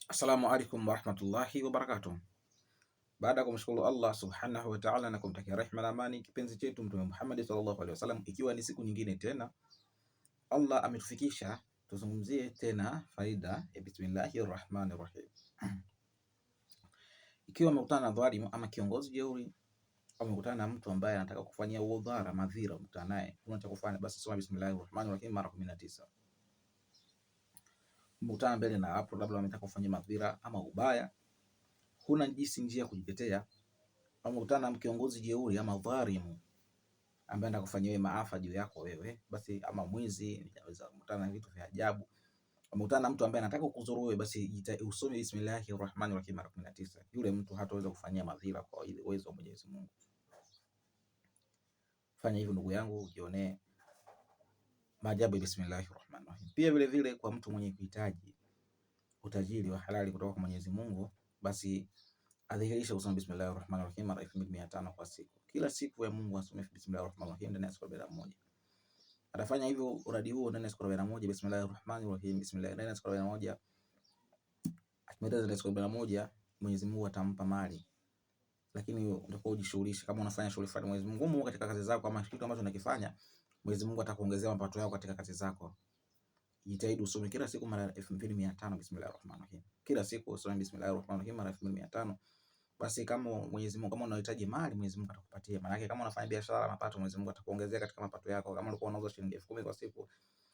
Assalamu alaikum warahmatullahi wabarakatuh. Baada ya kumshukuru Allah subhanahu wa ta'ala na kumtakia rehema na amani kipenzi chetu Mtume Muhammad sallallahu alaihi wasallam, ikiwa ni siku nyingine tena Allah ametufikisha tuzungumzie tena faida ya bismillahir rahmanir rahim. Ikiwa umekutana na dhalimu ama kiongozi jeuri, au umekutana na mtu ambaye anataka kufanyia udhara madhira, umekutana naye, una cha kufanya basi soma bismillahir rahmanir rahim mara 19. Umekutana mbele na hapo, labda anataka kufanyia madhira ama ubaya, huna njia ya kujitetea, au umekutana na kiongozi jeuri ama dhalimu ambaye anakufanyia wewe maafa juu yako wewe, basi ama mwizi, unaweza kukutana na vitu vya ajabu. Umekutana na mtu ambaye anataka kukuzuru wewe, basi usome bismillahir rahmanir rahim mara 19. Yule mtu hataweza kufanyia madhira kwa ile uwezo wa Mwenyezi Mungu. Fanya hivyo ndugu yangu, ujionee maajabu ya bismillahir rahmanir rahim. Pia vile vile kwa mtu mwenye kuhitaji utajiri wa halali kutoka kwa Mwenyezi Mungu, basi adhihirisha kusoma bismillahir rahmanir rahim mara 1500 kwa siku. Kila siku ya Mungu asome bismillahir rahmanir rahim ndani ya siku 41. Atafanya hivyo uradi huo ndani ya siku 41, bismillahir rahmanir rahim, bismillah ndani ya siku 41. Akimaliza ndani ya siku 41, Mwenyezi Mungu atampa mali. Lakini utakuwa ujishughulishe, kama unafanya shughuli fulani Mwenyezi Mungu katika kazi zako, kama kitu ambacho unakifanya, Mwenyezi Mungu atakuongezea mapato yako katika kazi zako. Jitahidi usome kila siku mara 2500 bismillahir rahmanir rahim. Kila siku usome bismillahir rahmanir rahim mara 2500. Basi kama Mwenyezi Mungu, kama unahitaji mali, Mwenyezi Mungu atakupatia. Maana yake kama unafanya biashara, mapato, Mwenyezi Mungu atakuongezea katika mapato yako. Kama ulikuwa unauza shilingi 10,000 kwa siku,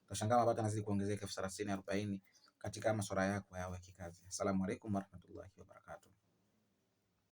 utashangaa mapato yanazidi kuongezeka 30,000, 40,000 katika masuala yako ya kikazi. Asalamu alaykum warahmatullahi wabarakatuh.